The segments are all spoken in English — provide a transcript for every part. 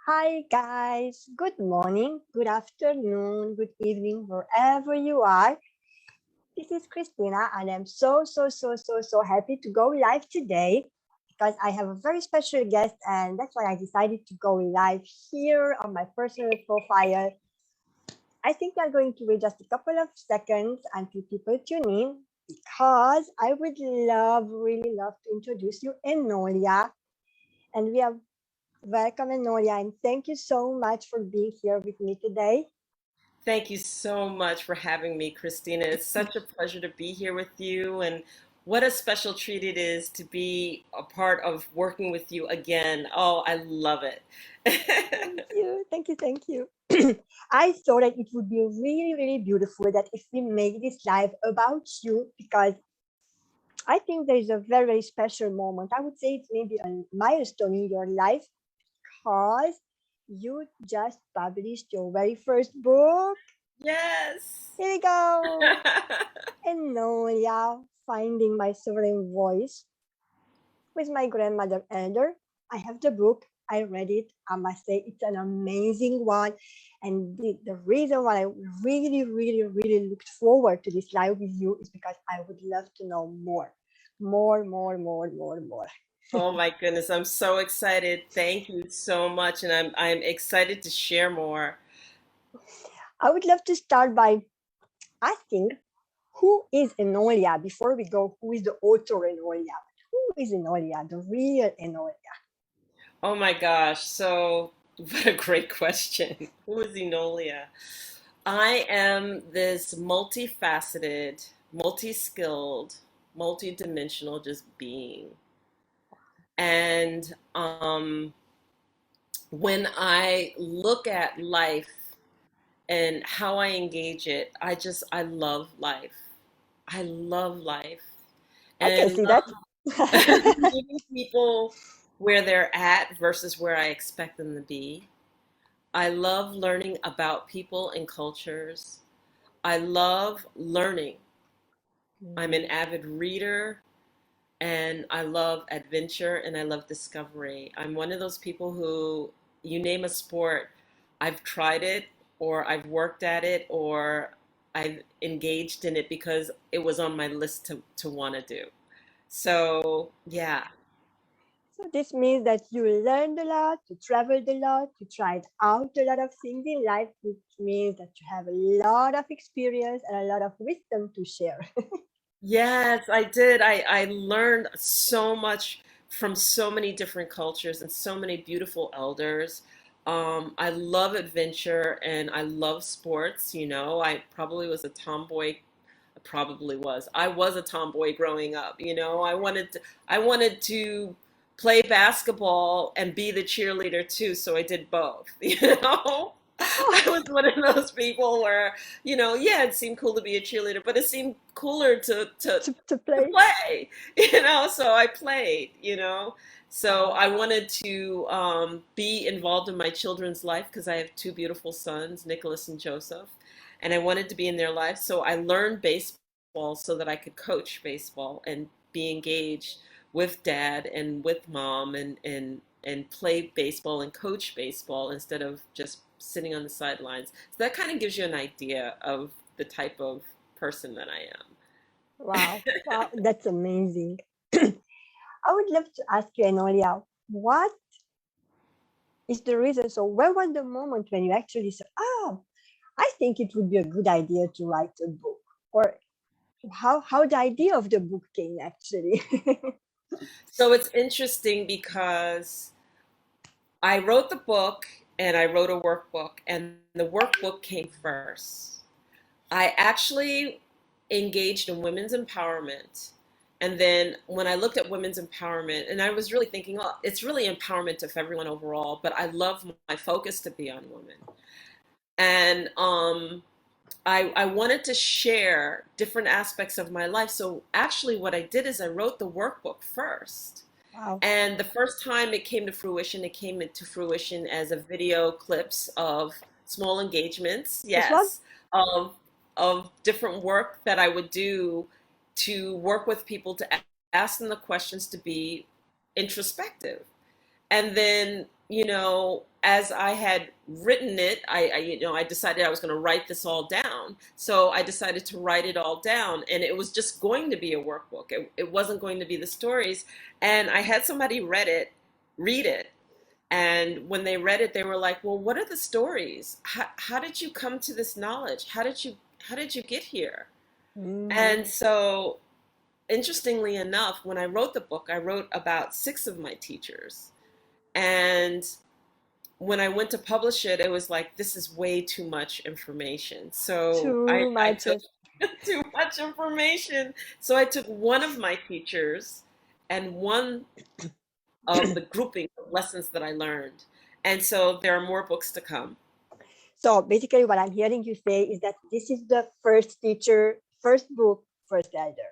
Hi, guys. Good morning, good afternoon, good evening, wherever you are. This is Christina, and I'm so happy to go live today because I have a very special guest, and that's why I decided to go live here on my personal profile. I think we are going to wait just a couple of seconds until people tune in because I would really love to introduce you, Enolia. And we have welcome, Enolia, and thank you so much for being here with me today. Thank you so much for having me, Christina. It's such a pleasure to be here with you, and what a special treat it is to be a part of working with you again. Oh, I love it. Thank you. I thought that it would be really beautiful that if we make this live about you, because I think there is a very special moment. I would say it's maybe a milestone in your life because you just published your very first book. Yes. Here we go. And no, yeah, finding my sovereign voice with my grandmother elder. I have the book. I read it. I must say it's an amazing one. And the reason why I really looked forward to this live with you is because I would love to know more. More. Oh my goodness, I'm so excited. Thank you so much, and I'm excited to share more. I would love to start by asking who is Enolia before we go, who is the author Enolia? Who is Enolia, the real Enolia? Oh my gosh, so what a great question. Who is Enolia? I am this multifaceted, multi-skilled, multi-dimensional just being. And when I look at life and how I engage it, I love life. I love life I can and see that. meeting people where they're at versus where I expect them to be. I love learning about people and cultures. I love learning. I'm an avid reader and I love adventure and I love discovery. I'm one of those people who, you name a sport, I've tried it or I've worked at it or I've engaged in it because it was on my list to want to do. So, yeah. So this means that you learned a lot, you traveled a lot, you tried out a lot of things in life, which means that you have a lot of experience and a lot of wisdom to share. Yes, I did. I learned so much from so many different cultures and so many beautiful elders. I love adventure and I love sports. I probably was a tomboy. I probably was. I was a tomboy growing up. I wanted to play basketball and be the cheerleader too, so I did both. I Oh, was one of those people where yeah, it seemed cool to be a cheerleader, but it seemed cooler to to play. play, so I played. So I wanted to be involved in my children's life because I have two beautiful sons, Nicholas and Joseph, and I wanted to be in their life. So I learned baseball so that I could coach baseball and be engaged with dad and with mom and play baseball and coach baseball instead of just sitting on the sidelines. So that kind of gives you an idea of the type of person that I Wow, that's amazing. I would love to ask you, Enolia, what is the reason? So, where was the moment when you actually said, "Oh, I think it would be a good idea to write a book," or how the idea of the book came actually? So it's interesting because I wrote the book and I wrote a workbook, and the workbook came first. I actually engaged in women's empowerment. And then when I looked at women's empowerment, and I was really thinking, oh, it's really empowerment of everyone overall, but I love my focus to be on women. And I wanted to share different aspects of my life. So actually, what I did is I wrote the workbook first. Wow, And the first time it came into fruition as a video clips of small engagements, this one. yes, of of different work that I would do to work with people to ask them the questions to be introspective. And then as I had written it, I decided I was going to write this all down. So I decided to write it all down, and it was just going to be a workbook. It wasn't going to be the stories. And I had somebody read it, and when they read it, they were like, "Well, what are the stories? How did you come to this knowledge? How did you get here?" And Mm. so, interestingly enough, when I wrote the book, I wrote about six of my teachers. And when I went to publish it, it was like, this is way too much information. So I, Too I much. took too much information. So I took one of my teachers and one of the grouping of lessons that I learned. And so there are more books to come. So basically, what I'm hearing you say is that this is the first teacher, first book, first elder.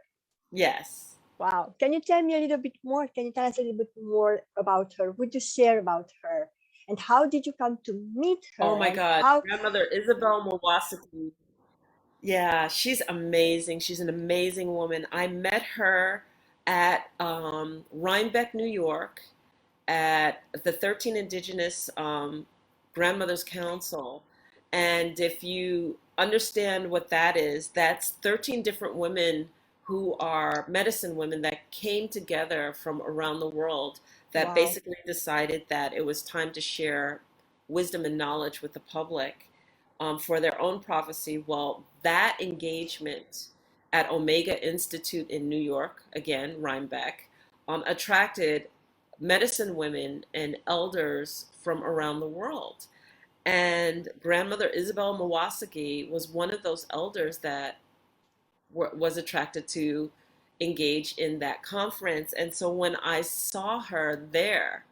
Yes. Wow. Can you tell me a little bit more? Can you tell us a little bit more about her? Would you share about her? And how did you come to meet Oh her? my And God. how? Grandmother Isabel Mawasaki. Yeah, she's amazing. She's an amazing woman. I met her at Rhinebeck, New York, at the 13 Indigenous Grandmothers Council. And if you understand what that is, that's 13 different women who are medicine women that came together from around the world that Wow. basically decided that it was time to share wisdom and knowledge with the public for their own prophecy. Well, that engagement at Omega Institute in New York, again, Rhinebeck, attracted medicine women and elders from around the world. And grandmother Isabel Mawasaki was one of those elders that was attracted to engage in that conference. And so when I saw her there,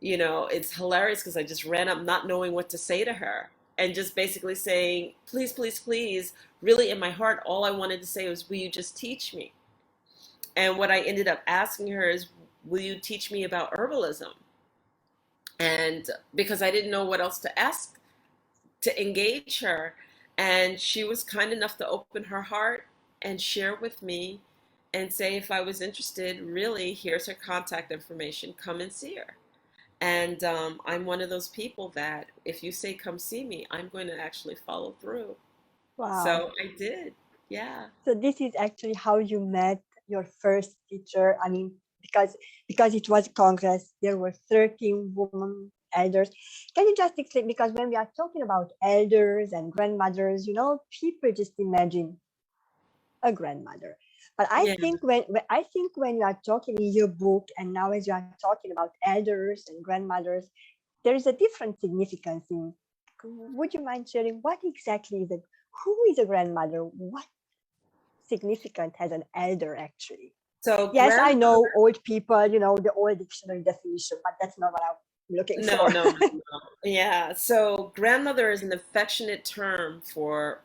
it's hilarious because I just ran up not knowing what to say to her and just basically saying, please, please, please. Really, in my heart, all I wanted to say was, will you just teach me? And what I ended up asking her is, will you teach me about herbalism? And because I didn't know what else to ask to engage her. And she was kind enough to open her heart and share with me and say, if I was interested, really, here's her contact information. Come and see her. And I'm one of those people that if you say, come see me, I'm going to actually follow through. Wow. So I did. Yeah. So this is actually how you met your first teacher. I mean, because it was Congress, there were 13 women elders. Can you just explain? Because when we are talking about elders and grandmothers, people just imagine a grandmother. But I Yeah. think when you are talking in your book, and now as you are talking about elders and grandmothers, there is a different significance in. Would you mind sharing what exactly is it? Who is a grandmother? What significant has an elder actually? So Yes, I grandmother, know old people, the old dictionary definition, but that's not what I'm looking no, for. no, no, no. Yeah. So grandmother is an affectionate term for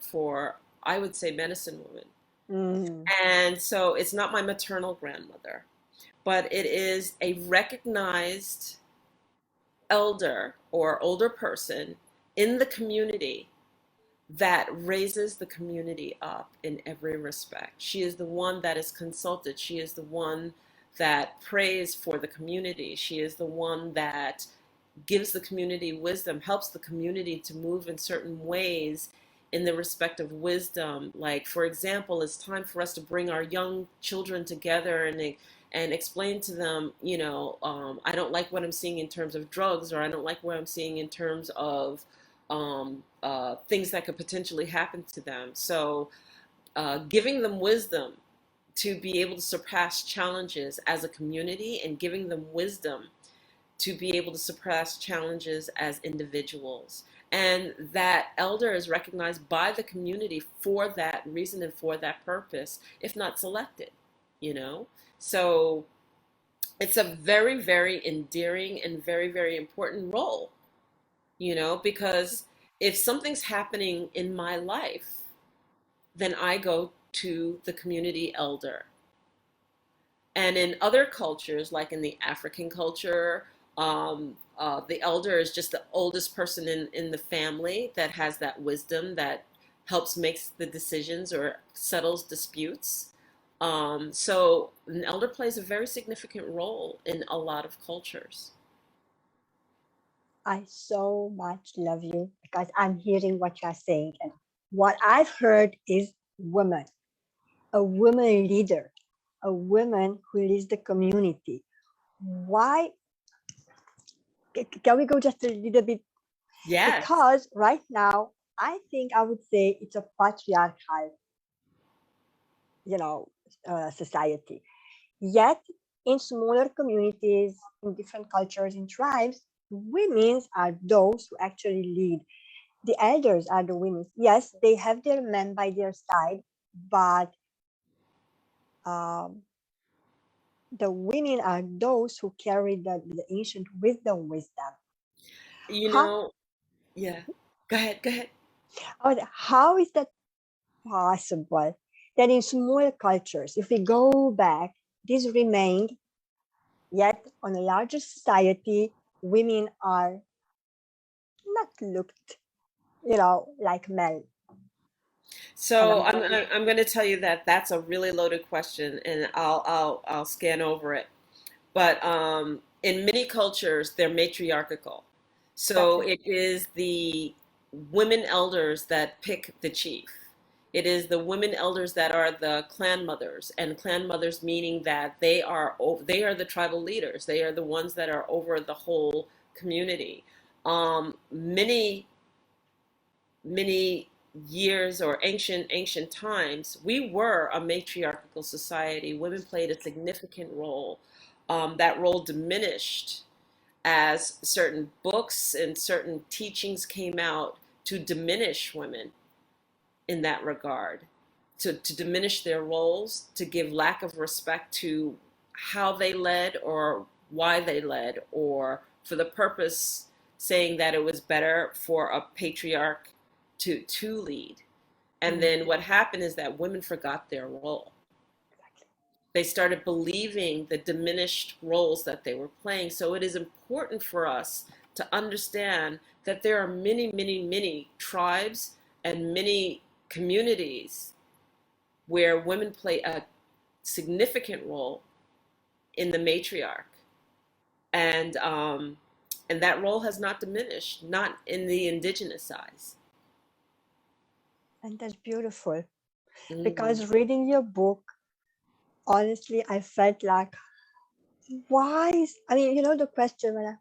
I would say medicine woman. Mm, And so it's not my maternal grandmother, but it is a recognized elder or older person in the community that raises the community up in every respect. She is the one that is consulted. She is the one that prays for the community. She is the one that gives the community wisdom, helps the community to move in certain ways in the respect of wisdom. Like, for example, it's time for us to bring our young children together and explain to them, I don't like what I'm seeing in terms of drugs, or I don't like what I'm seeing in terms of things that could potentially happen to them. So, giving them wisdom to be able to surpass challenges as a community and giving them wisdom to be able to surpass challenges as individuals. And that elder is recognized by the community for that reason and for that purpose, if not selected, you know? So it's a very, very endearing and very, very important role, because if something's happening in my life, then I go to the community elder. And in other cultures, like in the African culture, the elder is just the oldest person in the family that has that wisdom that helps makes the decisions or settles disputes. So an elder plays a very significant role in a lot of cultures. I so much love you because I'm hearing what you're saying. And what I've heard is woman, a woman leader, a woman who leads the community. Why? Can we go just a little bit? Yes. Because right now, I think I would say it's a patriarchal, you know, society. Yet, in smaller communities, in different cultures, in tribes, women are those who actually lead. The elders are the women. Yes, they have their men by their side, but um, the women are those who carry the ancient wisdom. You How, know, yeah. Go ahead, go ahead. how is that possible that in small cultures, if we go back, this remained, yet on a larger society, women are not looked, like men. And So I'm I'm going to tell you that that's a really loaded question, and I'll scan over it. But in many cultures, they're matriarchal. that's So it. it is the women elders that pick the chief. It is the women elders that are the clan mothers, and clan mothers meaning that they are the tribal leaders. They are the ones that are over the whole community. Many years or ancient times, we were a matriarchal society. Women played a significant role. That role diminished as certain books and certain teachings came out to diminish women in that regard, to diminish their roles, to give lack of respect to how they led or why they led, or for the purpose saying that it was better for a patriarch to lead. And Mm, then what happened is that women forgot their role. exactly. They started believing the diminished roles that they were playing. So it is important for us to understand that there are many tribes and many communities where women play a significant role in the matriarch, and and that role has not diminished, not in the indigenous size. And that's beautiful. Hmm. Because reading your book, honestly, I felt like, why is, I mean, the question,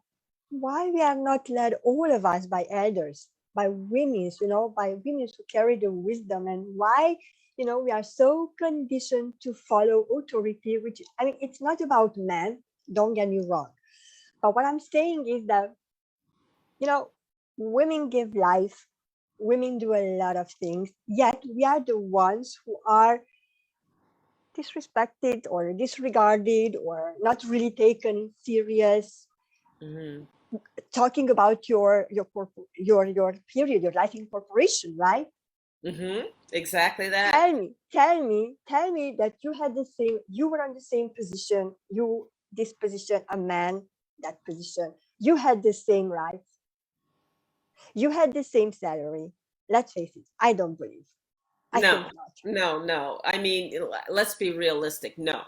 why we are not led, all of us, by elders, by women, by women who carry the wisdom, and why, we are so conditioned to follow authority, which, I mean, it's not about men, don't get me wrong. But what I'm saying is that, you know, women give life, women do a lot of things, yet we are the ones who are disrespected or disregarded or not really taken serious. Hmm. Talking about your period, your life incorporation, right? Hmm. Exactly that. Tell me that you were on the same position, this position, a man, that position, you had the same rights, you had the same salary. Let's face it, I don't believe. I think No, not. no. I mean, let's be realistic. No,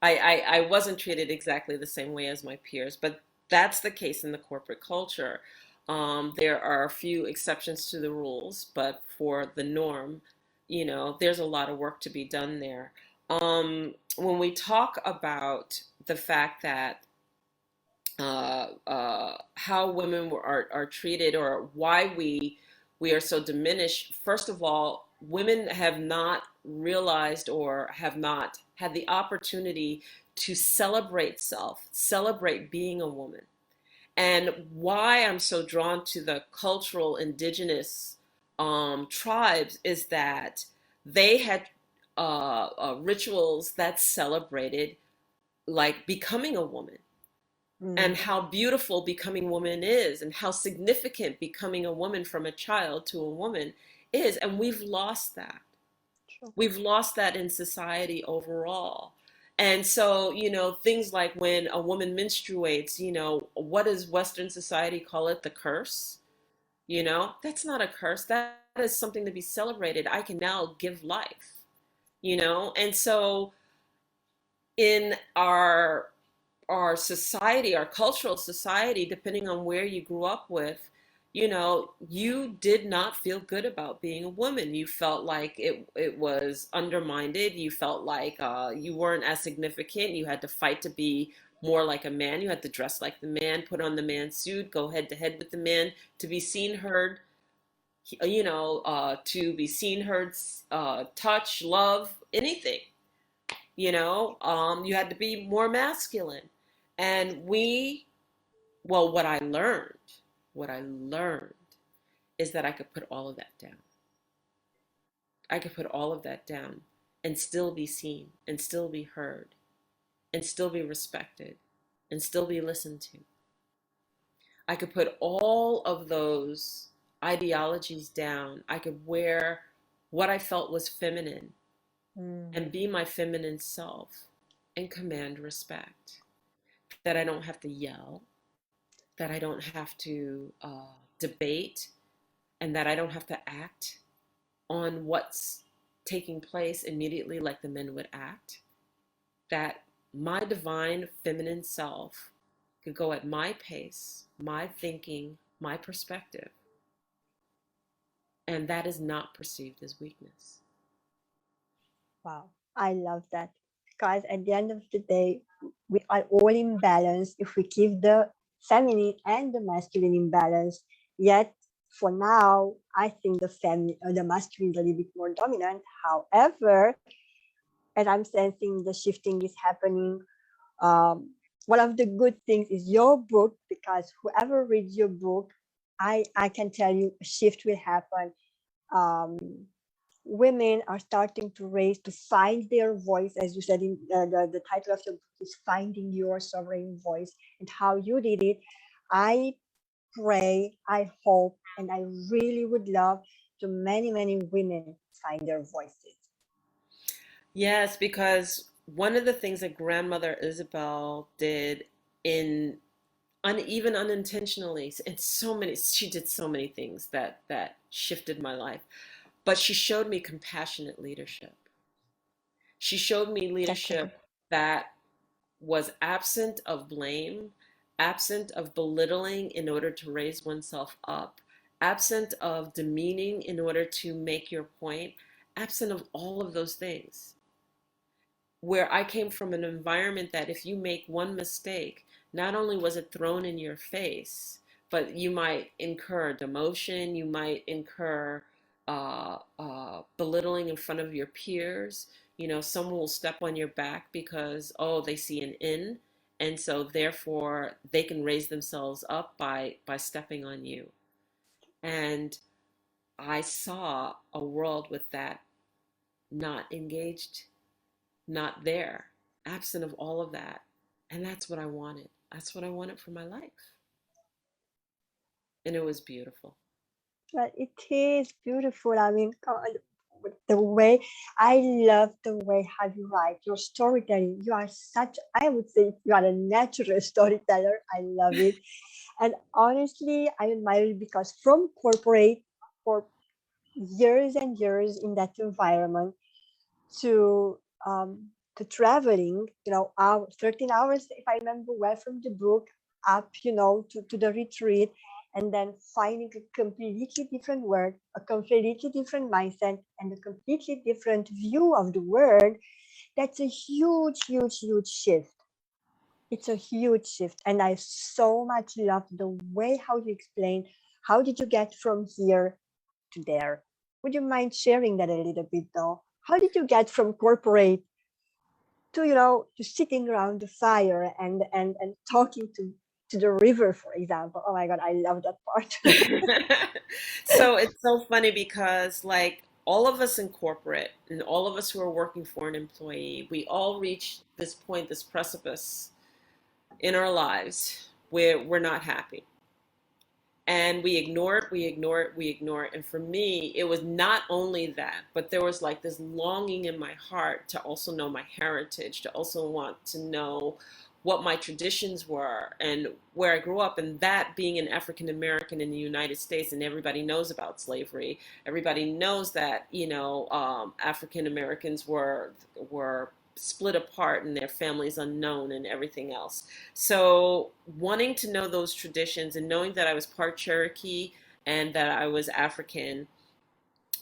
I wasn't treated exactly the same way as my peers, but that's the case in the corporate culture. There are a few exceptions to the rules, but for the norm, there's a lot of work to be done there. When we talk about the fact that how women are treated, or why we are so diminished. First of all, women have not realized or have not had the opportunity to celebrate self, celebrate being a woman. And why I'm so drawn to the cultural indigenous tribes is that they had rituals that celebrated like becoming a woman, and Mm, how beautiful becoming woman is, and how significant becoming a woman from a child to a woman is. And we've lost that. true. We've lost that in society overall. And so, things like when a woman menstruates, what does Western society call it? The curse? That's not a curse. That is something to be celebrated. I can now give life. And so in our our society, our cultural society, depending on where you grew up with, you know, you did not feel good about being a woman. You felt like it was undermined. You felt like you weren't as significant. You had to fight to be more like a man. You had to dress like the man, put on the man's suit, go head to head with the man to be seen, heard, to be seen, heard, touch, love, anything. You had to be more masculine. And what what I learned is that I could put all of that down. I could put all of that down and still be seen and still be heard and still be respected and still be listened to. I could put all of those ideologies down. I could wear what I felt was feminine Mm. and be my feminine self and command respect. That I don't have to yell, that I don't have to debate, and that I don't have to act on what's taking place immediately like the men would act. That my divine feminine self could go at my pace, my thinking, my perspective, and that is not perceived as weakness. Wow, I love that. Because at the end of the day, we are all in balance if we keep the feminine and the masculine in balance. Yet, for now, I think the masculine is a little bit more dominant. However, as I'm sensing the shifting is happening, one of the good things is your book, because whoever reads your book, I can tell you a shift will happen. Um, Women are starting to raise to find their voice, as you said in the title of your book is Finding Your Sovereign Voice, and how you did it. I pray, I hope, and I really would love to many women find their voices. Yes, because one of the things that grandmother Isabel did in even unintentionally, and she did so many things that shifted my life, but she showed me compassionate leadership. She showed me Exactly. leadership that was absent of blame, absent of belittling in order to raise oneself up, absent of demeaning in order to make your point, absent of all of those things. Where I came from an environment that if you make one mistake, not only was it thrown in your face, but you might incur demotion, you might incur belittling in front of your peers. You know, someone will step on your back because, oh, they see an in, and so therefore they can raise themselves up by stepping on you. And I saw a world with that not engaged, not there, absent of all of that. And that's what I wanted. That's what I wanted for my life. And it was beautiful. But it is beautiful. I mean, God, with the way I love the way how you write your storytelling. You are such, I would say, you are a natural storyteller. I love it. And honestly, I admire it because from corporate for years and years in that environment to traveling, 13 hours, if I remember well from the book, up, to the retreat, and then finding a completely different world, a completely different mindset, and a completely different view of the world. That's a huge shift. It's a huge shift. And I so much love the way how you explain how did you get from here to there. Would you mind sharing that a little bit though? How did you get from corporate to to sitting around the fire and talking to the river, for example? Oh my god, I love that part. So it's so funny because, like, all of us in corporate and all of us who are working for an employee, we all reach this point, this precipice in our lives where we're not happy. And we ignore it, we ignore it, we ignore it. And for me, it was not only that, but there was like this longing in my heart to also know my heritage, to also want to know what my traditions were and where I grew up. And that being an African American in the United States, and everybody knows about slavery, everybody knows that, African Americans were split apart and their families unknown and everything else. So wanting to know those traditions and knowing that I was part Cherokee and that I was African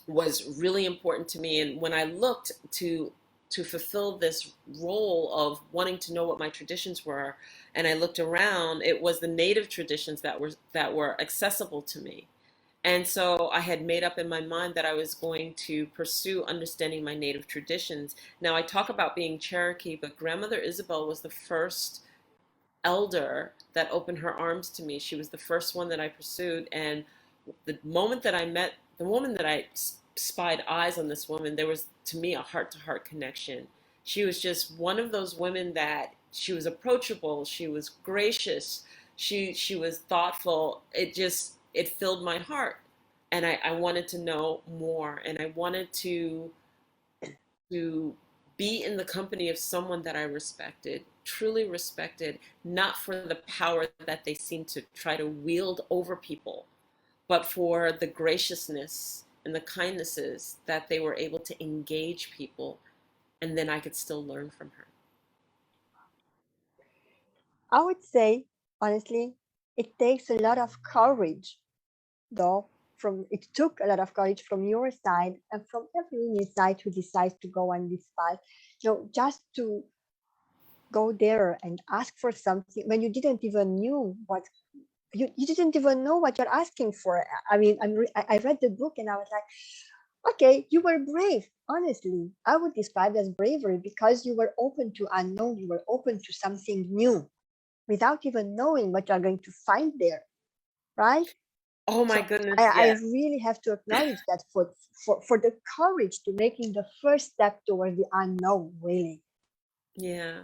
was really important to me. And when I looked to fulfill this role of wanting to know what my traditions were, and I looked around, it was the native traditions that were accessible to me. And so I had made up in my mind that I was going to pursue understanding my native traditions. Now I talk about being Cherokee, but Grandmother Isabel was the first elder that opened her arms to me. She was the first one that I pursued. And the moment that I met the woman that I spied eyes on this woman, there was to me a heart to heart connection. She was just one of those women that she was approachable, she was gracious, she was thoughtful. It filled my heart. And I wanted to know more, and I wanted to be in the company of someone that I respected, truly respected, not for the power that they seem to try to wield over people, but for the graciousness and the kindnesses that they were able to engage people, and then I could still learn from her. I would say, honestly, it takes a lot of courage, though. From it took a lot of courage from your side and from everyone side who decides to go on this path. Just to go there and ask for something when you didn't even knew what you didn't even know what you're asking for. I mean, I read the book and I was like, okay, you were brave. Honestly, I would describe it as bravery because you were open to unknown. You were open to something new without even knowing what you're going to find there, right? Oh my So goodness, I yes. really have to acknowledge that for the courage to making the first step toward the unknown, really. Yeah.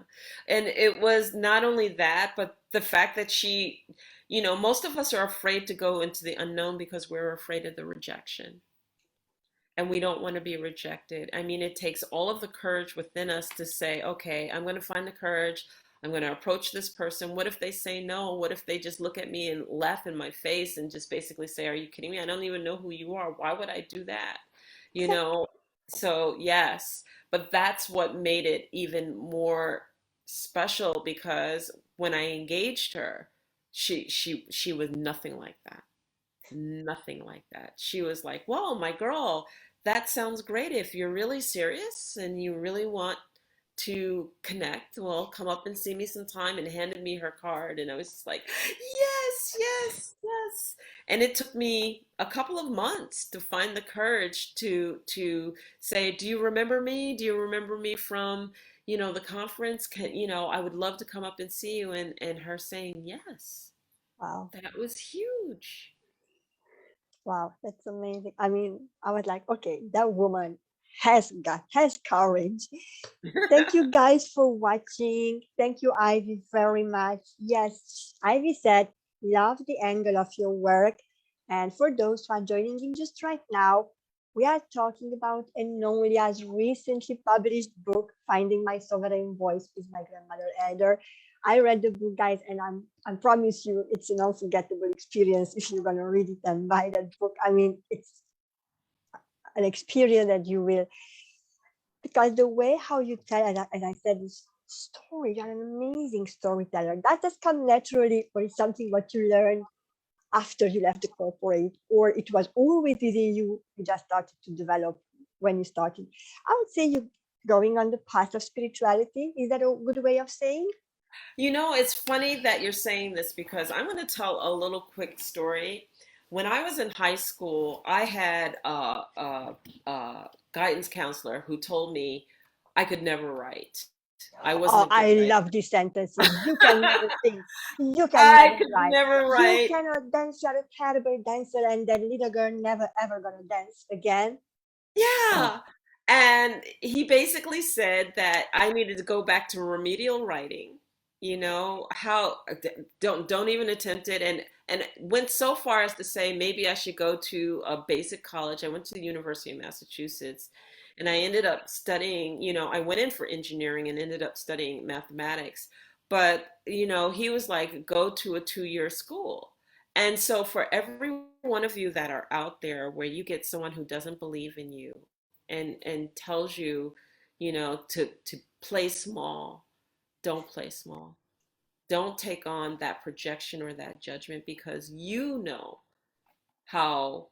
And it was not only that, but the fact that most of us are afraid to go into the unknown because we're afraid of the rejection. And we don't want to be rejected. I mean, it takes all of the courage within us to say, okay, I'm going to find the courage. I'm going to approach this person. What if they say no? What if they just look at me and laugh in my face and just basically say, are you kidding me? I don't even know who you are. Why would I do that? You know? So, yes. But that's what made it even more special because when I engaged her, she was nothing like that. Nothing like that. She was like, "Whoa, my girl, that sounds great. If you're really serious and you really want to connect, well, come up and see me sometime," and handed me her card. And I was just like, yes, yes, yes. And it took me a couple of months to find the courage to say, "Do you remember me? Do you remember me from, the conference? I would love to come up and see you." And her saying yes. Wow. That was huge. Wow, that's amazing. I mean, I was like, okay, that woman has courage. Thank you guys for watching. Thank you, Ivy, very much. Yes, Ivy said, love the angle of your work. And for those who are joining in just right now, we are talking about Enolia's recently published book, Finding My Sovereign Voice with My Grandmother Elder. I read the book, guys, and I promise you it's an unforgettable experience if you're gonna read it and buy that book. I mean, it's an experience that you will, because the way how you tell, as I said, this story, you're an amazing storyteller. That just come naturally, or it's something what you learn after you left the corporate, or it was always within you. You just started to develop when you started. I would say you going on the path of spirituality. Is that a good way of saying? It's funny that you're saying this because I'm going to tell a little quick story. When I was in high school, I had a guidance counselor who told me I could never write. I wasn't Oh, a good I writer. love these sentences. You can never sing. You can I never could write. never You write. cannot dance. You're a terrible dancer, and that little girl never ever gonna dance again. Oh, Yeah. And he basically said that I needed to go back to remedial writing. How don't even attempt it, and went so far as to say maybe I should go to a basic college. I went to the University of Massachusetts, and I ended up studying, I went in for engineering and ended up studying mathematics. But, he was like, go to a 2-year school. And so for every one of you that are out there where you get someone who doesn't believe in you and tells you, to play small. Don't play small. Don't take on that projection or that judgment, because you know how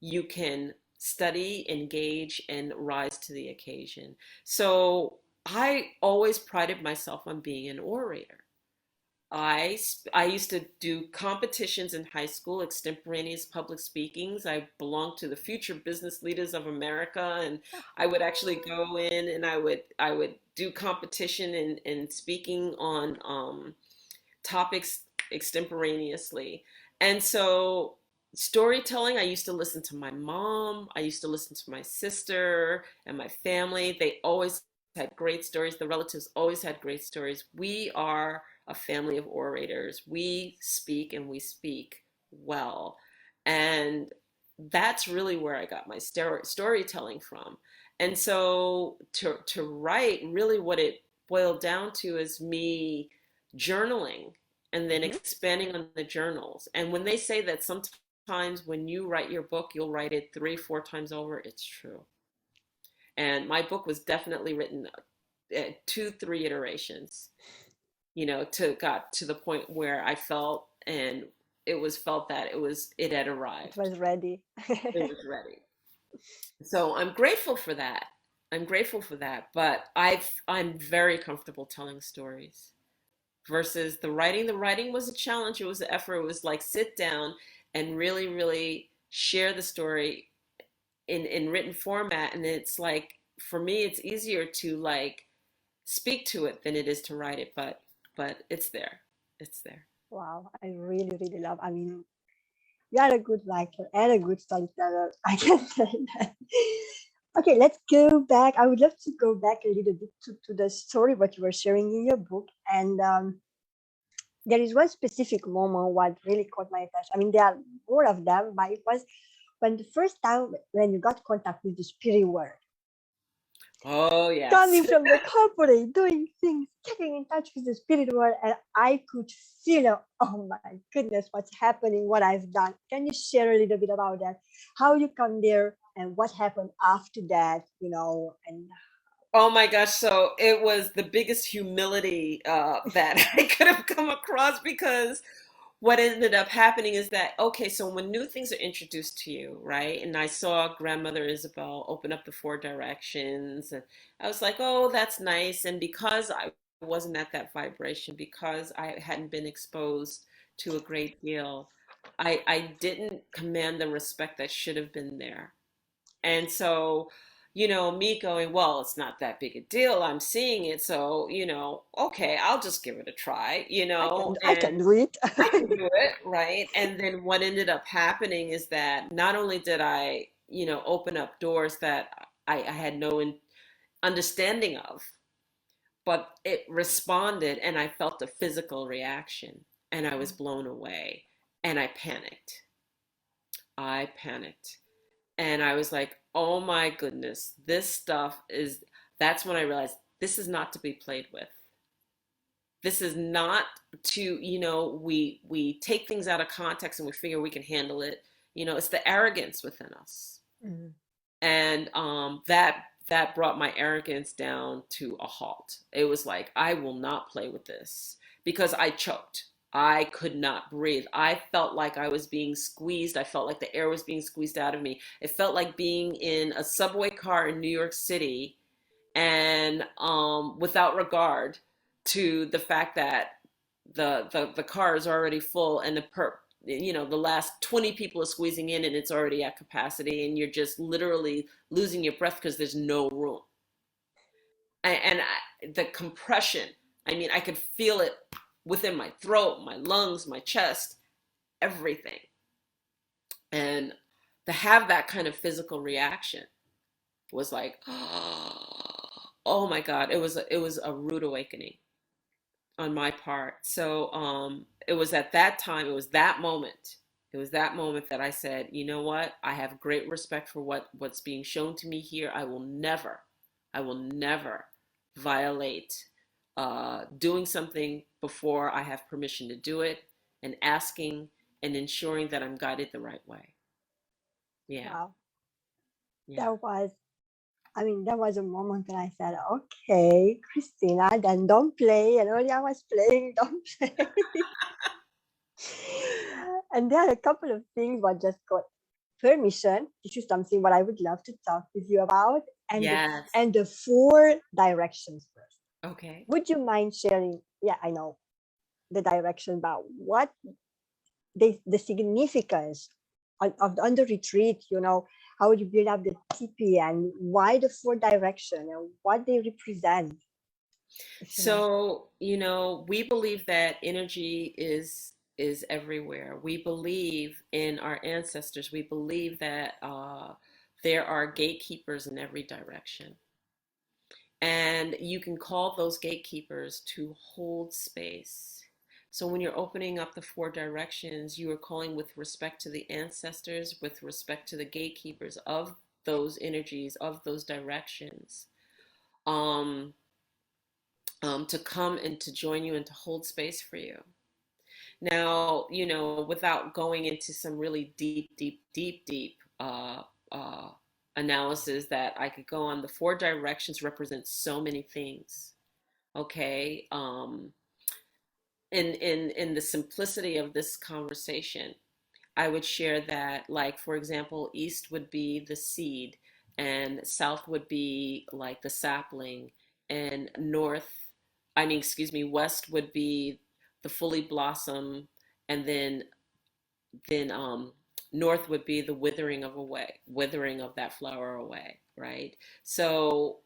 you can study, engage, and rise to the occasion. So I always prided myself on being an orator. I used to do competitions in high school, extemporaneous public speakings. I belonged to the Future Business Leaders of America, and I would actually go in and I would do competition in speaking on topics extemporaneously. And so storytelling, I used to listen to my mom, I used to listen to my sister and my family. They always had great stories. The relatives always had great stories. We are a family of orators. We speak and we speak well. And that's really where I got my storytelling from. And so to write, really what it boiled down to is me journaling and then Mhm. expanding on the journals. And when they say that sometimes when you write your book, you'll write it 3, 4 times over, it's true. And my book was definitely written 2, 3 iterations, to got to the point where I felt and it was felt that it had It arrived. was ready. It was ready. So I'm grateful for that. I'm grateful for that. But I'm very comfortable telling stories versus the writing. The writing was a challenge. It was an effort. It was like sit down and really, really share the story in written format. And it's like, for me, it's easier to like speak to it than it is to write it. But it's there. It's there. Wow, I really, really love. I mean, you are a good writer and a good storyteller. I can say that. Okay, let's go back. I would love to go back a little bit to the story what you were sharing in your book. And there is one specific moment what really caught my attention. I mean, there are more of them, but it was when the first time when you got contact with the spirit world, Oh, yes. coming from the corporate, doing things, getting in touch with the spirit world, and I could feel, oh my goodness, what's happening, what I've done. Can you share a little bit about that? How you come there and what happened after that, and Oh my gosh. So it was the biggest humility that I could have come across, because what ended up happening is that, okay, so when new things are introduced to you, right? And I saw Grandmother Isabel open up the Four Directions, and I was like, oh, that's nice. And because I wasn't at that vibration, because I hadn't been exposed to a great deal, I didn't command the respect that should have been there. And so, me going, well, it's not that big a deal. I'm seeing it. So, okay, I'll just give it a try, I can and do it. I can do it, right? And then what ended up happening is that not only did I, open up doors that I had no understanding of, but it responded and I felt a physical reaction and I was blown away and I panicked. I panicked. And I was like, oh my goodness, this stuff is, that's when I realized this is not to be played with. This is not to, we take things out of context and we figure we can handle it. It's the arrogance within us. Mhm. And that brought my arrogance down to a halt. It was like, I will not play with this, because I choked. I could not breathe. I felt like I was being squeezed. I felt like the air was being squeezed out of me. It felt like being in a subway car in New York City, and without regard to the fact that the car is already full, and the last 20 people are squeezing in and it's already at capacity, and you're just literally losing your breath because there's no room. The compression, I mean, I could feel it within my throat, my lungs, my chest, everything. And to have that kind of physical reaction was like, oh my God, it was a rude awakening on my part. So it was at that time, it was that moment. It was that moment that I said, you know what? I have great respect for what's being shown to me here. I will never violate doing something before I have permission to do it, and asking and ensuring that I'm guided the right way. Yeah, Wow, yeah. that was I mean, there was a moment when I said, okay, Krisztina, then don't play. And Enolia was playing, don't play. And there are a couple of things what just got permission. This is something what I would love to talk with you about. Yes. And the four directions first. Okay. Would you mind sharing? Yeah, I know the direction, but what the significance of on the retreat, how you build up the tipi and why the four direction and what they represent, if you know. So, we believe that energy is everywhere. We believe in our ancestors. We believe that there are gatekeepers in every direction. And you can call those gatekeepers to hold space. So when you're opening up the four directions, you are calling with respect to the ancestors, with respect to the gatekeepers of those energies, of those directions, um, to come and to join you and to hold space for you. Now, without going into some really deep analysis that I could go on, the four directions represent so many things. Okay. In the simplicity of this conversation, I would share that, like, for example, east would be the seed, and south would be like the sapling, and excuse me, west would be the fully blossom, and then north would be the withering of that flower away, right? So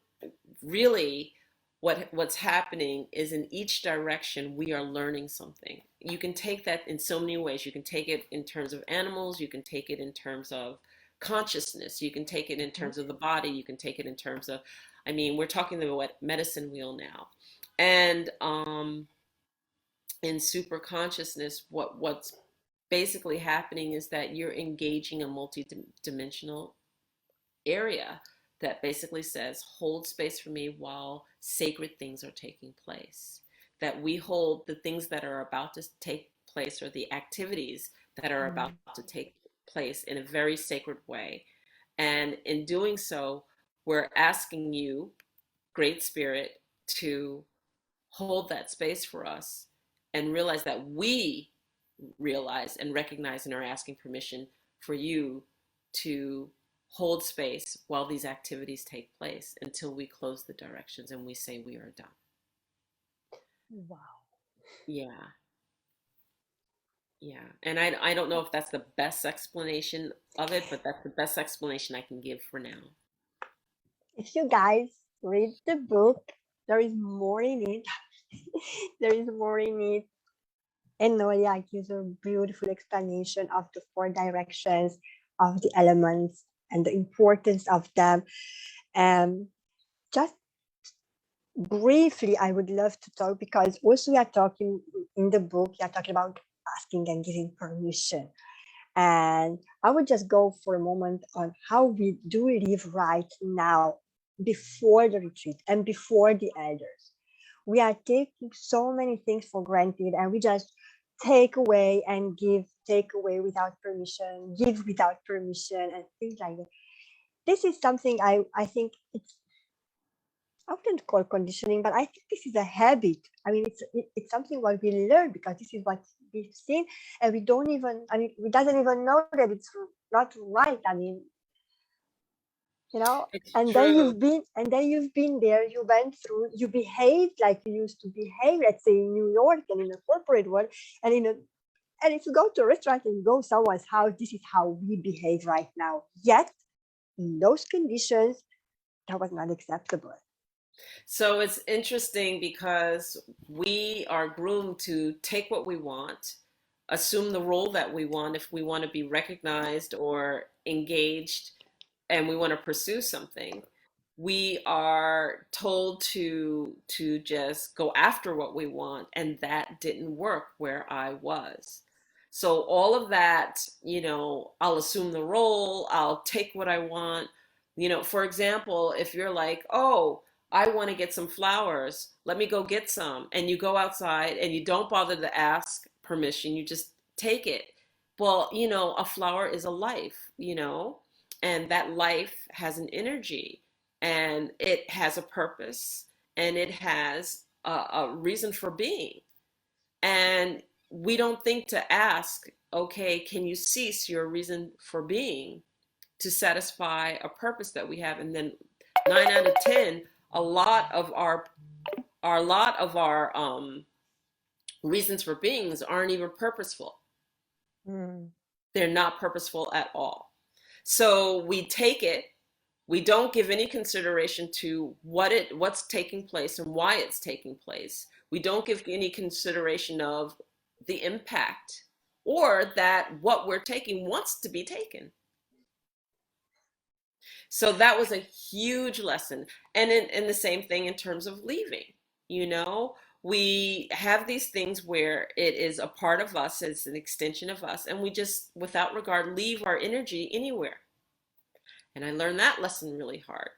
really what's happening is in each direction we are learning something. You can take that in so many ways. You can take it in terms of animals, you can take it in terms of consciousness, you can take it in Mhm. terms of the body, you can take it in terms of, I mean, we're talking about medicine wheel now. And in super consciousness, what's basically happening is that you're engaging a multi-dimensional area that basically says, hold space for me while sacred things are taking place. That we hold the things that are about to take place, or the activities that are about Mm. to take place, in a very sacred way. And in doing so, we're asking you, Great Spirit, to hold that space for us and realize that we realize and recognize and are asking permission for you to hold space while these activities take place until we close the directions and we say we are done. Wow. Yeah, yeah. And I don't know if that's the best explanation of it, but that's the best explanation I can give for now. If you guys read the book, there is more in it. There is more in it. And Nolia gives a beautiful explanation of the four directions of the elements and the importance of them. And just briefly, I would love to talk, because also we are talking in the book, we are talking about asking and giving permission. And I would just go for a moment on how we do live right now before the retreat and before the elders. We are taking so many things for granted, and we just take away and give, take away without permission, give without permission, and things like that. This is something I think it's, I wouldn't call conditioning, but I think this is a habit. I mean, it's something what we learn because this is what we've seen, and we don't even. I mean, we doesn't even know that it's not right. I mean, you know. It's And then true. you've been there. You went through. You behaved like you used to behave. Let's say in New York and in a corporate world, and in a and if you go to a restaurant and you go someone's house, this is how we behave right now. Yet, in those conditions, that was not acceptable. So it's interesting because we are groomed to take what we want, assume the role that we want if we want to be recognized or engaged and we want to pursue something. We are told to just go after what we want, and that didn't work where I was. So all of that, I'll assume the role, I'll take what I want. For example, if you're like, "Oh, I want to get some flowers. Let me go get some." And you go outside and you don't bother to ask permission, you just take it. Well, a flower is a life, and that life has an energy. and it has a purpose and it has a reason for being. And we don't think to ask, okay, can you cease your reason for being to satisfy a purpose that we have? And then 9 out of 10, a lot of our reasons for beings aren't even purposeful. Mm. They're not purposeful at all. So we take it, we don't give any consideration to what's taking place and why it's taking place. We don't give any consideration of the impact or that what we're taking wants to be taken. So that was a huge lesson. And the same thing in terms of leaving. You know, we have these things where it is a part of us, it's an extension of us, and we just, without regard, leave our energy anywhere. And I learned that lesson really hard.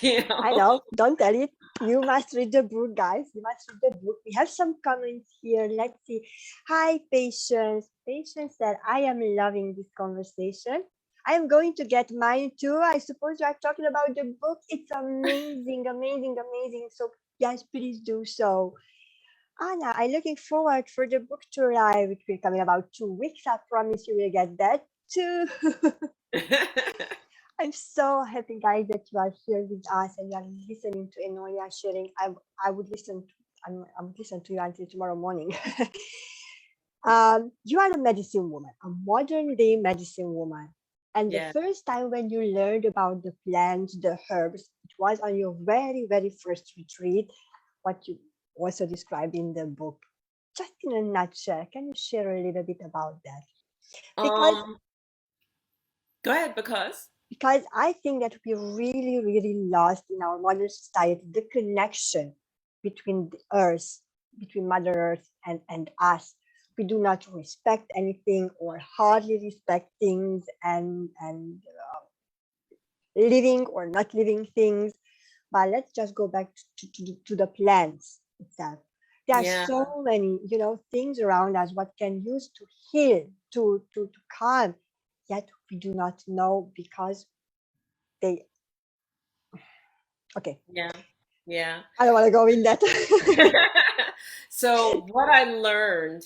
You I know? know. Don't tell it. You must read the book, guys. You must read the book. We have some comments here. Let's see. Hi, Patience. Patience said, I am loving this conversation. I am going to get mine too. I suppose you are talking about the book. It's amazing, amazing, amazing. So, yes, please do so. Anna, I'm looking forward for the book to arrive. It will come in about 2 weeks. I promise you will get that too. I'm so happy, guys, that you are here with us and you are listening to Enolia sharing. I would listen to I would listen to you until tomorrow morning. You are a medicine woman, a modern day medicine woman. And the Yeah. first time when you learned about the plants, the herbs, it was on your very, very first retreat, what you also described in the book. Just in a nutshell, can you share a little bit about that? Because Um, Go ahead because because I think that we really, really lost in our modern society the connection between the earth, between Mother Earth and us. We do not respect anything or hardly respect things and living or not living things. But let's just go back to the plants itself. There are yeah, so many, things around us what can use to heal, to calm, yet we do not know because they okay. yeah, yeah. I don't want to go in that. So what I learned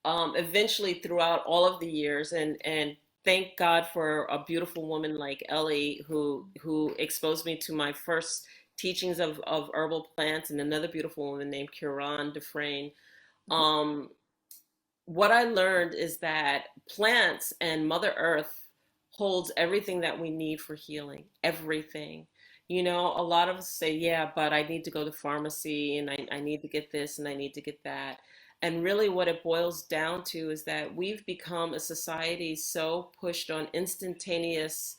eventually throughout all of the years, and thank God for a beautiful woman like Ellie who exposed me to my first teachings of herbal plants, and another beautiful woman named Kieran Dufresne. Um, what I learned is that plants and Mother Earth holds everything that we need for healing, everything. You know, a lot of us say, yeah, but I need to go to pharmacy and I need to get this and I need to get that. And really, what it boils down to is that we've become a society so pushed on instantaneous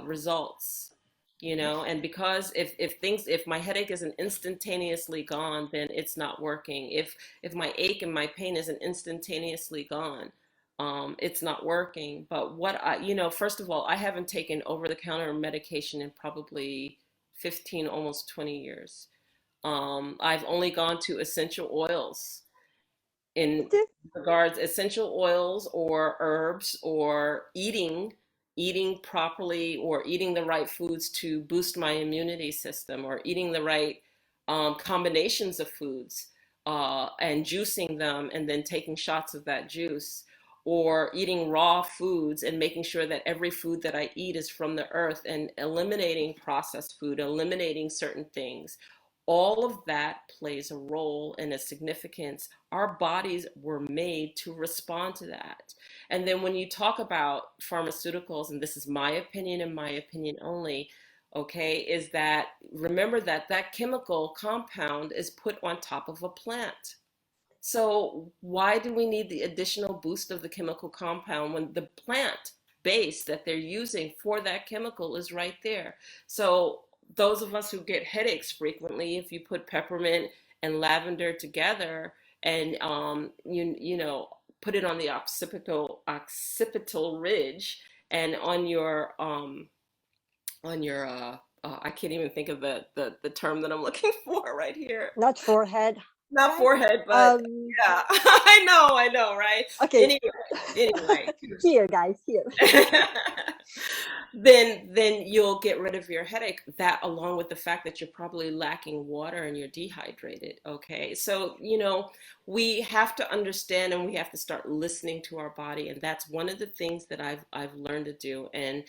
results, you know, and because if my headache isn't instantaneously gone, then it's not working. If my ache and my pain isn't instantaneously gone, it's not working. But first of all, I haven't taken over-the-counter medication in probably 15, almost 20 years. I've only gone to essential oils in regards essential oils or herbs or eating properly or eating the right foods to boost my immunity system or eating the right combinations of foods and juicing them and then taking shots of that juice or eating raw foods and making sure that every food that I eat is from the earth and eliminating processed food, eliminating certain things. All of that plays a role and a significance. Our bodies were made to respond to that. And then when you talk about pharmaceuticals, and this is my opinion and my opinion only, okay, is that remember that that chemical compound is put on top of a plant. So why do we need the additional boost of the chemical compound when the plant base that they're using for that chemical is right there? So those of us who get headaches frequently, if you put peppermint and lavender together and put it on the occipital ridge and on your I can't even think of the term that I'm looking for right here. Not forehead. not right? forehead, but Um, yeah, I know, right? okay, Anyway, anyway, here, guys, here. then you'll get rid of your headache. That along with the fact that you're probably lacking water and you're dehydrated. Okay, so we have to understand and we have to start listening to our body, and that's one of the things that I've learned to do. And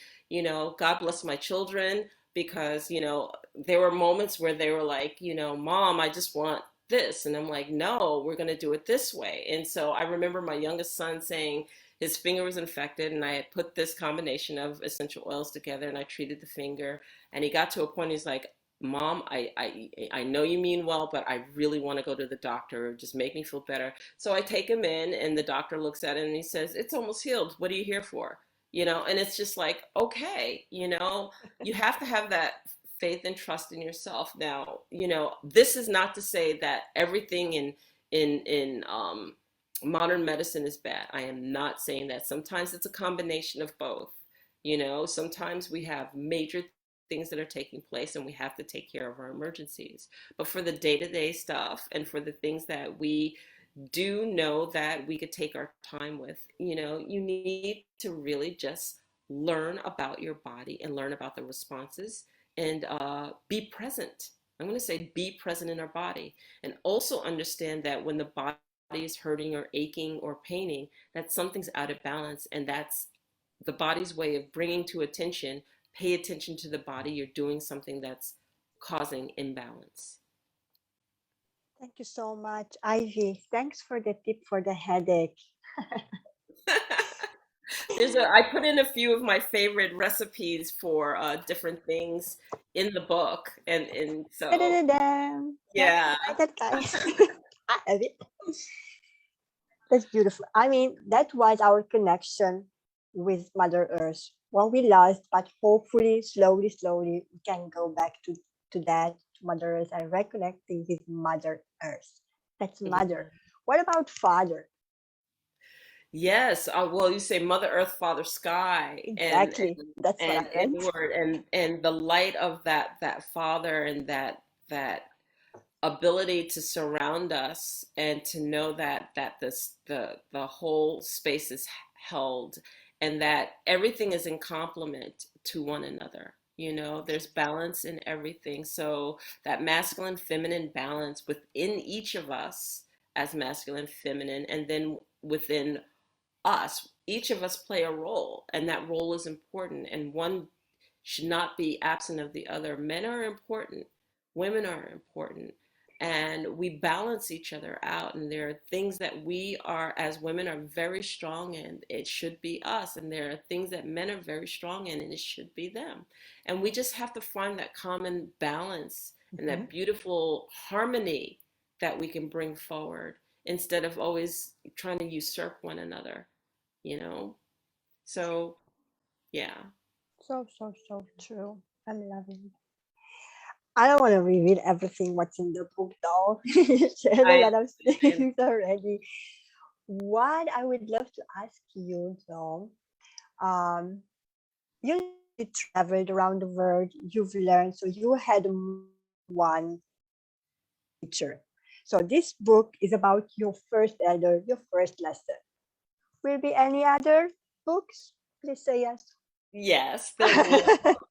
God bless my children because there were moments where they were like, Mom, I just want this, and I'm like, no, we're going to do it this way. And so I remember my youngest son saying his finger was infected, and I had put this combination of essential oils together, and I treated the finger. And he got to a point, he's like, Mom, I know you mean well, but I really want to go to the doctor. Just make me feel better. So I take him in, and the doctor looks at it and he says, it's almost healed. What are you here for? And it's just like, okay, you have to have that faith and trust in yourself. Now, this is not to say that everything in modern medicine is bad. I am not saying that. Sometimes it's a combination of both. Sometimes we have major things that are taking place and we have to take care of our emergencies. But for the day-to-day stuff and for the things that we do know that we could take our time with, you need to really just learn about your body and learn about the responses and be present. I'm going to say be present in our body and also understand that when the body is hurting or aching or paining, that something's out of balance, and that's the body's way of bringing to attention, pay attention to the body. You're doing something that's causing imbalance. Thank you so much, Ivy. Thanks for the tip for the headache. I put in a few of my favorite recipes for different things in the book, and so Da-da-da-dam. Let's yeah. try that, guys. I love it. That's beautiful. I mean, that was our connection with Mother Earth. Well, we lost, but hopefully, slowly, slowly, we can go back to that, to Mother Earth, and reconnecting with Mother Earth. That's Mother. Mhm. What about Father? Yes, well, you say Mother Earth, Father Sky, and Exactly. That's what I and meant. inward, and the light of that Father and that ability to surround us and to know that the whole space is held and that everything is in complement to one another. There's balance in everything. So that masculine feminine balance within each of us as masculine feminine, and then within us, each of us play a role, and that role is important, and one should not be absent of the other. Men are important, women are important, and we balance each other out. And there are things that we are, as women, are very strong in. It should be us. And there are things that men are very strong in, and it should be them. And we just have to find that common balance and Mhm. that beautiful harmony that we can bring forward instead of always trying to usurp one another, you know? So, yeah. So, so, so true. I'm loving it. I don't want to reveal everything what's in the book, though. You shared a I lot of understand. things already. What I would love to ask you, though, um, you traveled around the world, you've learned, so you had one teacher. So this book is about your first elder, your first lesson. Will be any other books? Please say yes. Yes, there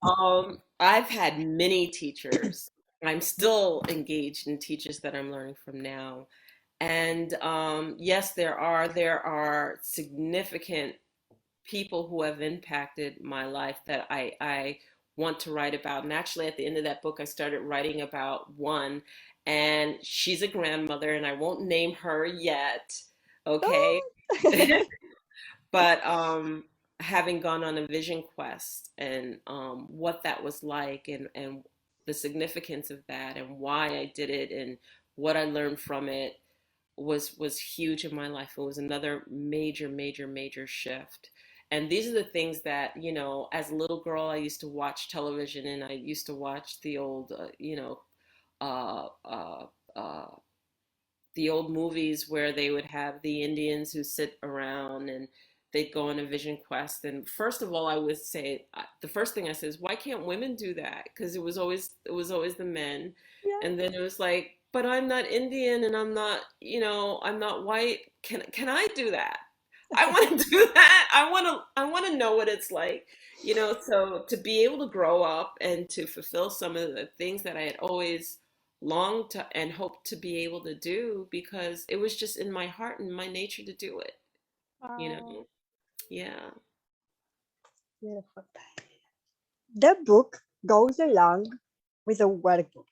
will. I've had many teachers. I'm still engaged in teachers that I'm learning from now. And yes, there are significant people who have impacted my life that I want to write about. And actually, at the end of that book, I started writing about one, and she's a grandmother, and I won't name her yet. Okay. Oh. But having gone on a vision quest and what that was like and the significance of that and why I did it and what I learned from it was huge in my life. It was another major, major, major shift. And these are the things that, as a little girl, I used to watch television and I used to watch uh, uh, uh, the old movies where they would have the Indians who sit around and they'd go on a vision quest. And first of all, I would say the first thing I said is, why can't women do that? Because it was always the men. Yeah. And then it was like, but I'm not Indian and I'm not, I'm not white. Can I do that? I want to do that. I want to know what it's like, so to be able to grow up and to fulfill some of the things that I had always longed to and hoped to be able to do because it was just in my heart and my nature to do it, you Oh, know. Yeah. beautiful. The book goes along with a workbook.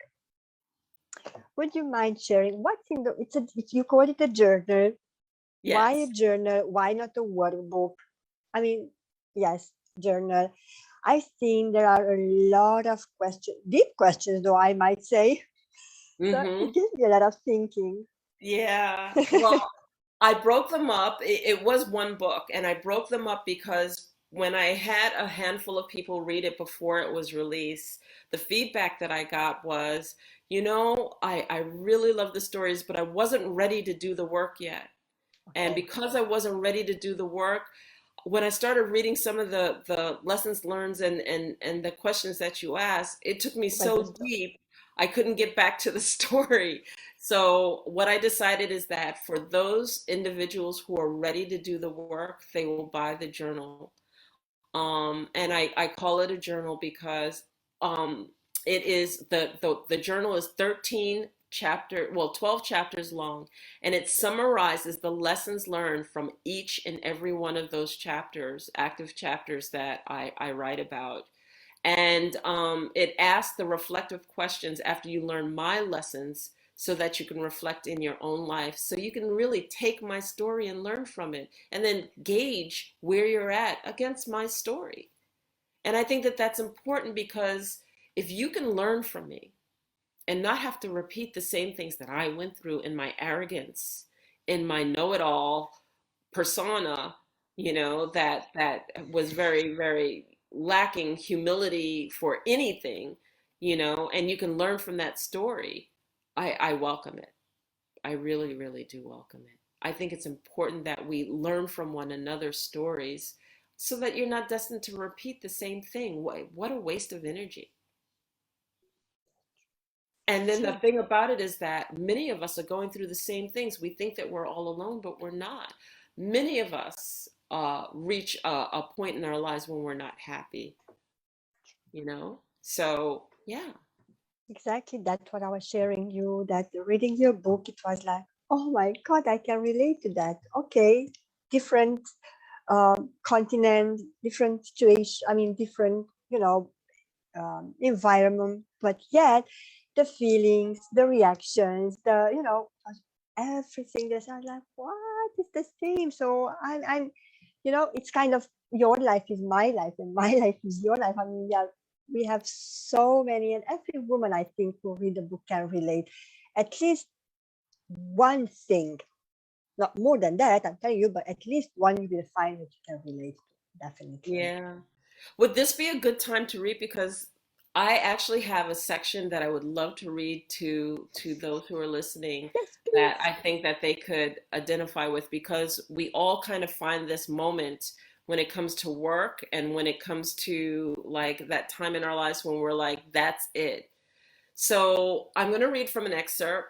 Would you mind sharing what's in the? You call it a journal. Why a Yes. journal? Why not a workbook? I mean, yes, journal. I've seen there are a lot of questions, deep questions, though I might say. So it Mhm. gives me a lot of thinking. Yeah. Well, I broke them up. It was one book, and I broke them up because when I had a handful of people read it before it was released, the feedback that I got was, I really love the stories, but I wasn't ready to do the work yet. And Okay, because I wasn't ready to do the work, when I started reading some of the lessons learned and the questions that you asked, it took me went to so stop. deep, I couldn't get back to the story. So what I decided is that for those individuals who are ready to do the work, they will buy the journal. And I call it a journal because it is the journal is 12 chapters long, and it summarizes the lessons learned from each and every one of those chapters, active chapters that I write about. And it asks the reflective questions after you learn my lessons so that you can reflect in your own life. So you can really take my story and learn from it and then gauge where you're at against my story. And I think that that's important because if you can learn from me and not have to repeat the same things that I went through in my arrogance, in my know it all persona, that was very, very lacking humility for anything, and you can learn from that story. I welcome it. I really, really do welcome it. I think it's important that we learn from one another's stories so that you're not destined to repeat the same thing. What a waste of energy. And then the True. thing about it is that many of us are going through the same things. We think that we're all alone, but we're not. Many of us reach a point in our lives when we're not happy, you know? So, yeah. Exactly. That's what I was sharing you. That reading your book, it was like, oh my God, I can relate to that. Okay, different continent, different situation. I mean, different, environment, but yet the feelings, the reactions, everything. That I was like, what is the same? So it's kind of your life is my life, and my life is your life. I mean, yeah, we have so many, and every woman I think who read the book can relate. At least one thing, not more than that. I'm telling you, but at least one you will find that you can relate to. Definitely. Yeah. Would this be a good time to read? Because I actually have a section that I would love to read to those who are listening Yes, that please. I think that they could identify with because we all kind of find this moment when it comes to work and when it comes to like that time in our lives when we're like, that's it. So I'm going to read from an excerpt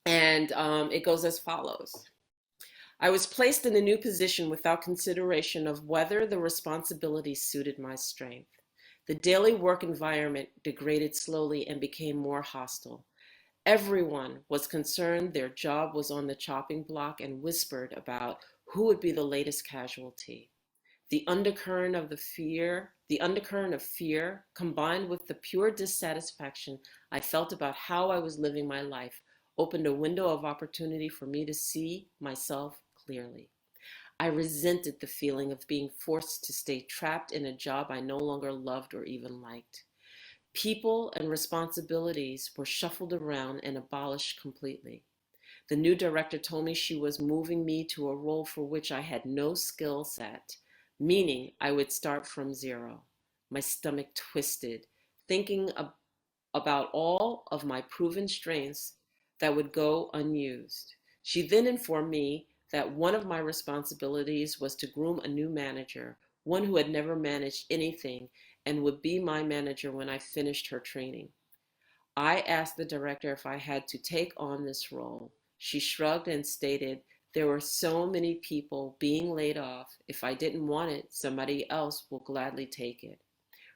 and it goes as follows. I was placed in a new position without consideration of whether the responsibility suited my strength. The daily work environment degraded slowly and became more hostile. Everyone was concerned their job was on the chopping block and whispered about who would be the latest casualty. The undercurrent of fear, combined with the pure dissatisfaction I felt about how I was living my life, opened a window of opportunity for me to see myself clearly. I resented the feeling of being forced to stay trapped in a job I no longer loved or even liked. People and responsibilities were shuffled around and abolished completely. The new director told me she was moving me to a role for which I had no skill set, meaning I would start from zero. My stomach twisted, thinking about all of my proven strengths that would go unused. She then informed me that one of my responsibilities was to groom a new manager, one who had never managed anything and would be my manager when I finished her training. I asked the director if I had to take on this role. She shrugged and stated there were so many people being laid off. If I didn't want it, somebody else will gladly take it.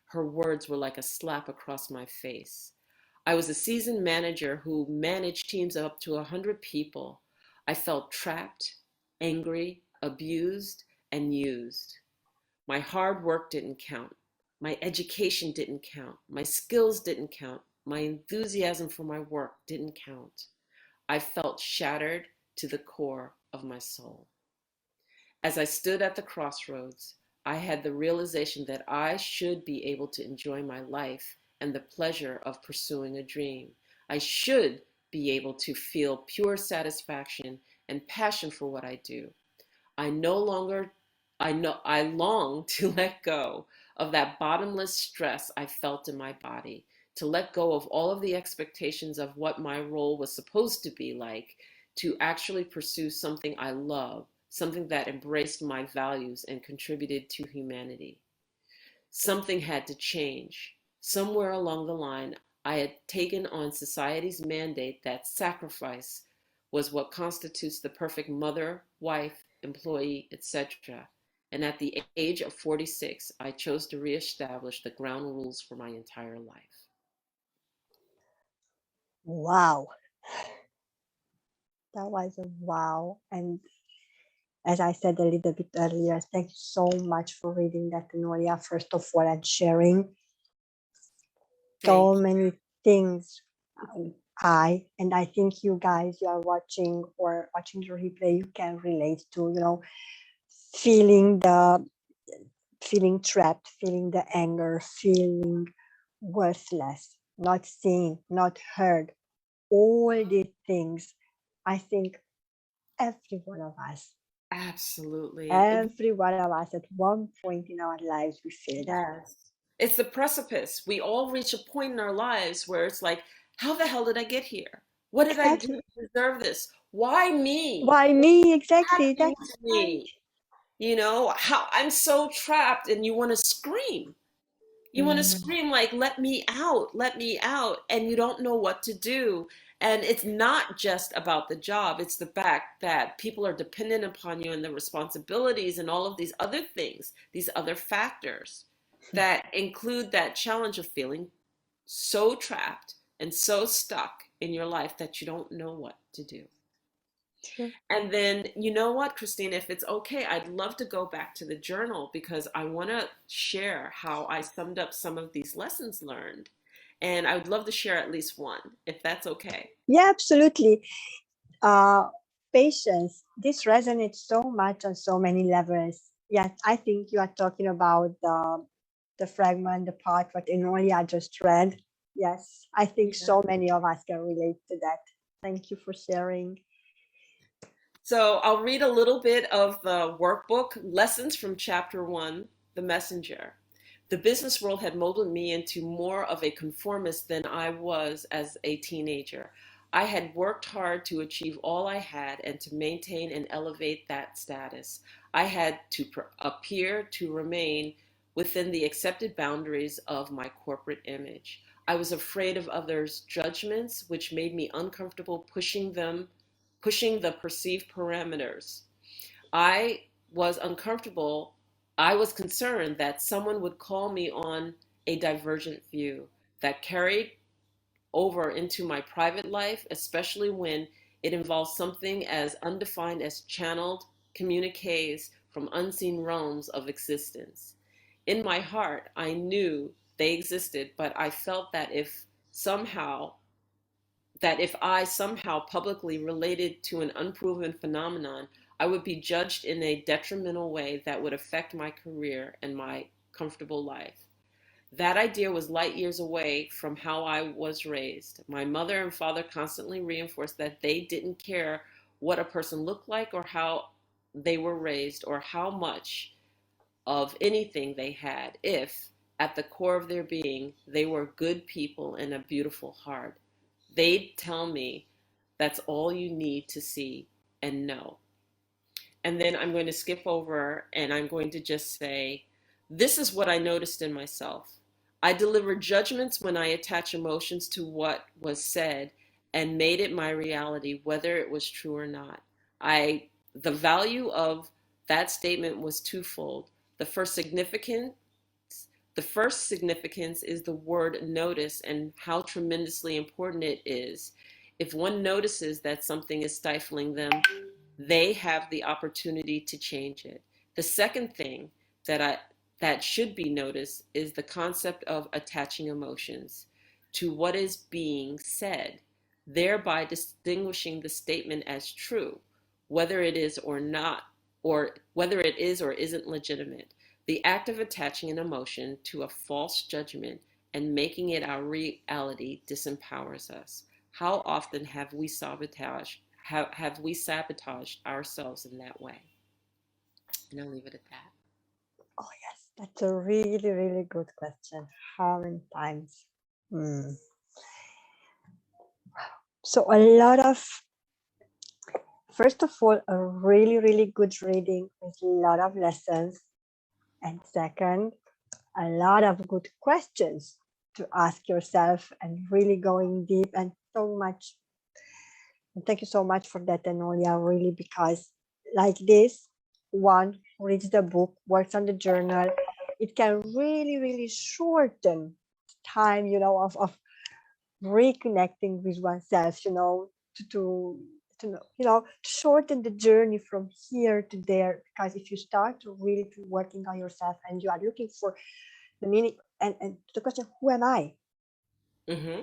Her words were like a slap across my face. I was a seasoned manager who managed teams of up to 100 people. I felt trapped, angry, abused, and used. My hard work didn't count. My education didn't count. My skills didn't count. My enthusiasm for my work didn't count. I felt shattered to the core of my soul. As I stood at the crossroads, I had the realization that I should be able to enjoy my life and the pleasure of pursuing a dream. I should be able to feel pure satisfaction and passion for what I do. I no longer, I long to let go of that bottomless stress I felt in my body, to let go of all of the expectations of what my role was supposed to be like, to actually pursue something I love, something that embraced my values and contributed to humanity. Something had to change. Somewhere along the line, I had taken on society's mandate that sacrifice was what constitutes the perfect mother, wife, employee, etc. And at the age of 46, I chose to reestablish the ground rules for my entire life. Wow, that was a wow. And as I said a little bit earlier, thank you so much for reading that, Enolia, first of all, and sharing Thank so you. many things. I think you guys, you are watching or watching the replay, you can relate to, feeling the feeling trapped, feeling the anger, feeling worthless, not seen, not heard, all these things. I think every one of us, Absolutely. every one of us at one point in our lives, we feel that. Yes. It's the precipice. We all reach a point in our lives where it's like, how the hell did I get here? What did I do Exactly. to deserve this? Why me? Why me? Exactly. Happened That's to right. me? You know, how I'm so trapped and you want to scream. You want to Mm. scream like, let me out, and you don't know what to do. And it's not just about the job, it's the fact that people are dependent upon you and the responsibilities and all of these other things, these other factors that include that challenge of feeling so trapped and so stuck in your life that you don't know what to do. True. And then, you know what, Christine, if it's okay, I'd love to go back to the journal because I want to share how I summed up some of these lessons learned. And I would love to share at least one, if that's okay. Yeah, absolutely. uh, Patience. This resonates so much on so many levels. Yes, I think you are talking about the fragment, the part what Enolia just read. Yes, I think Yeah. so many of us can relate to that. Thank you for sharing. So I'll read a little bit of the workbook, Lessons from Chapter 1, The Messenger. The business world had molded me into more of a conformist than I was as a teenager. I had worked hard to achieve all I had and to maintain and elevate that status. I had to appear to remain within the accepted boundaries of my corporate image. I was afraid of others' judgments, which made me uncomfortable pushing the perceived parameters. I was uncomfortable. I was concerned that someone would call me on a divergent view that carried over into my private life, especially when it involves something as undefined as channeled communiques from unseen realms of existence. In my heart, I knew they existed, but I felt that if I somehow publicly related to an unproven phenomenon, I would be judged in a detrimental way that would affect my career and my comfortable life. That idea was light years away from how I was raised. My mother and father constantly reinforced that they didn't care what a person looked like or how they were raised or how much of anything they had if, at the core of their being, they were good people and a beautiful heart. They'd tell me that's all you need to see and know. And then I'm going to skip over and I'm going to just say, this is what I noticed in myself. I deliver judgments when I attach emotions to what was said and made it my reality, whether it was true or not. The value of that statement was twofold. The first significance the first significance is the word notice and how tremendously important it is. If one notices that something is stifling them, they have the opportunity to change it. The second thing that I that should be noticed is the concept of attaching emotions to what is being said, thereby distinguishing the statement as true, whether it is or not, or whether it is or isn't legitimate. The act of attaching an emotion to a false judgment and making it our reality disempowers us. How often have we sabotaged ourselves in that way? And I'll leave it at that. Oh, yes, that's a really, really good question. How many times? Hmm. So, first of all, a really, really good reading with a lot of lessons. And second, a lot of good questions to ask yourself and really going deep and so much. And thank you so much for that, Enolia, really, because like this, one who reads the book, works on the journal, it can really, really shorten time, of reconnecting with oneself, to shorten the journey from here to there. Because if you start to really to working on yourself and you are looking for the meaning and the question, who am I? Mm-hmm.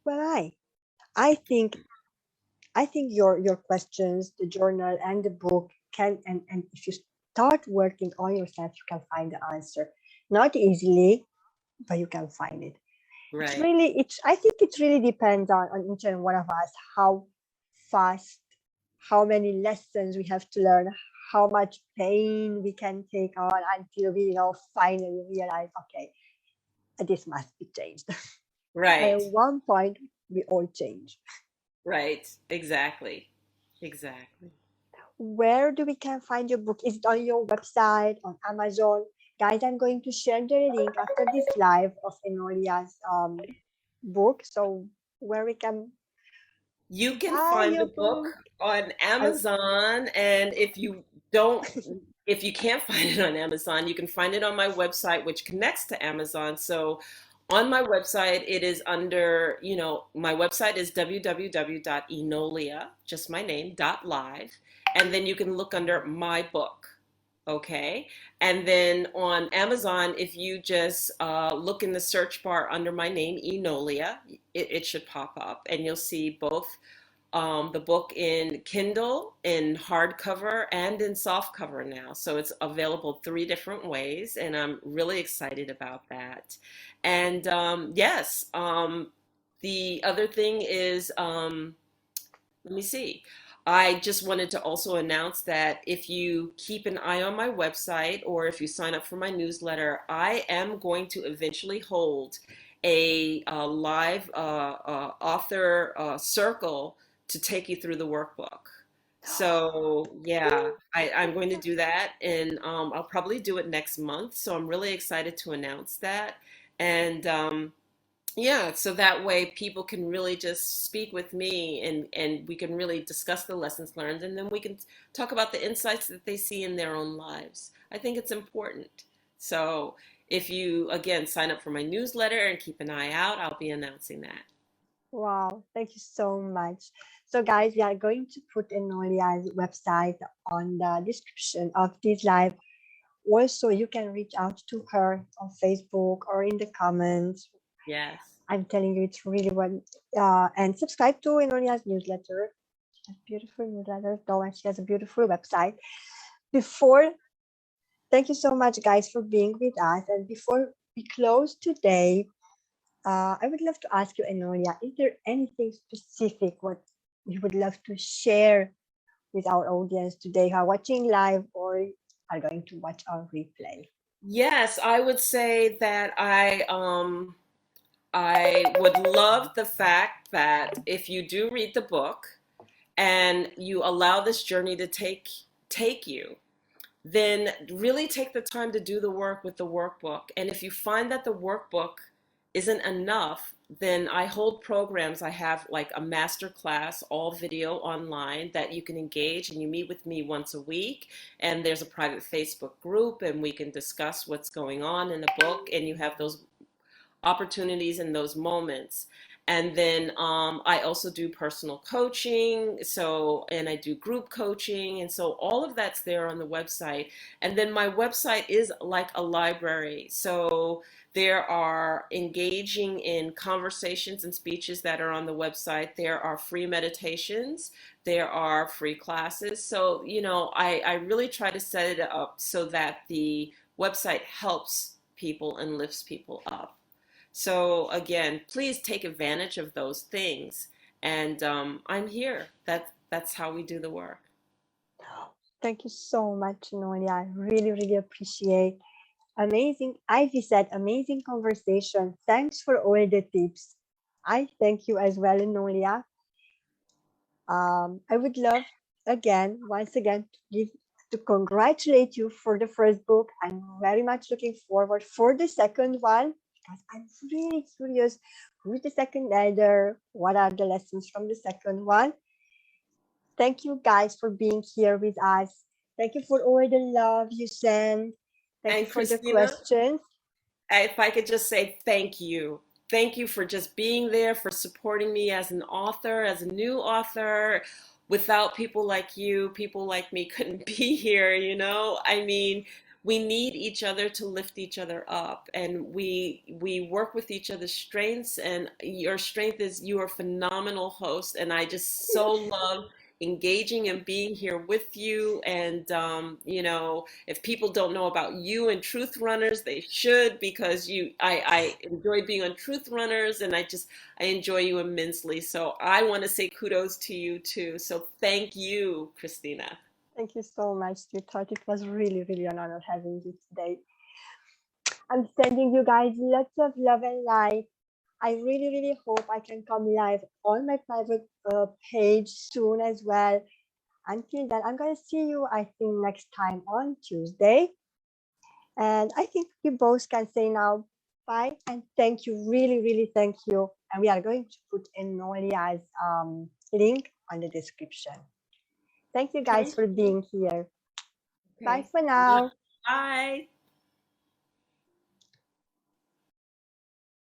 Who am I? I think your questions, the journal and the book and if you start working on yourself, you can find the answer. Not easily, but you can find it. Right. I think it really depends on each and one of us how fast, how many lessons we have to learn, how much pain we can take on until we finally realize, okay, this must be changed. And Right. at one point we all change. Right. Exactly. Exactly. Where do we can find your book? Is it on your website, on Amazon? Guys, I'm going to share the link after this live of Enolia's book. So where we can You can buy find your the book book. on I, Amazon, and don't, if you can't find it on Amazon, you can find it on my website, which connects to Amazon. So on my website, it is under, my website is www.enolia, just my name, .live, and then you can look under my book. Okay. And then on Amazon, if you just look in the search bar under my name, Enolia, it should pop up and you'll see both the book in Kindle, in hardcover, and in softcover now. So it's available three different ways, and I'm really excited about that. And yes, the other thing is, let me see. I just wanted to also announce that if you keep an eye on my website or if you sign up for my newsletter, I am going to eventually hold a live author circle to take you through the workbook. So yeah, I'm going to do that, and I'll probably do it next month. So I'm really excited to announce that, and yeah, so that way people can really just speak with me and we can really discuss the lessons learned and then we can talk about the insights that they see in their own lives. I think it's important. So if you again sign up for my newsletter and keep an eye out, I'll be announcing that. wow, thank you so much. So guys, we are going to put Enolia's website on the description of this live. Also, you can reach out to her on Facebook or in the comments. Yes. I'm telling you, it's really one. And subscribe to Enolia's newsletter. She has beautiful newsletters, though, and she has a beautiful website. Before, thank you so much, guys, for being with us. And before we close today, I would love to ask you, Enolia, is there anything specific what you would love to share with our audience today who are watching live or are going to watch our replay? Yes, I would say that I would love the fact that if you do read the book and you allow this journey to take you, then really take the time to do the work with the workbook. And if you find that the workbook isn't enough, then I hold programs. I have like a master class, all video online that you can engage, and you meet with me once a week. And there's a private Facebook group, and we can discuss what's going on in the book. And you have those opportunities in those moments. And then I also do personal coaching. So, and I do group coaching. And so all of that's there on the website. And then my website is like a library. So there are engaging in conversations and speeches that are on the website. There are free meditations. There are free classes. So, I really try to set it up so that the website helps people and lifts people up. So again, please take advantage of those things. And I'm here. That's how we do the work. Thank you so much, Enolia. I really, really appreciate. Amazing. Ivy said, amazing conversation. Thanks for all the tips. I thank you as well, Enolia. I would love once again, to congratulate you for the first book. I'm very much looking forward for the second one because I'm really curious who's the second elder, what are the lessons from the second one. Thank you guys for being here with us. Thank you for all the love you send. Thank you And for the Krisztina, questions. if I could just say thank you. Thank you for just being there, for supporting me as an author, as a new author. Without people like you, people like me couldn't be here, I mean, we need each other to lift each other up, and we work with each other's strengths, and your strength is you are a phenomenal host, and I just so love engaging and being here with you. And if people don't know about you and Truth Runners, they should, because I enjoy being on Truth Runners, and I enjoy you immensely. So I want to say kudos to you too. So thank you, Krisztina. Thank you so much, sweetheart. It was really, really an honor having you today. I'm sending you guys lots of love and light. I really, really hope I can come live on my private page soon as well. Until then, I'm going to see you, I think, next time on Tuesday. And I think we both can say now bye and thank you, really, really thank you. And we are going to put Enolia's link on the description. Thank you guys for being here. Okay. Bye for now. Bye.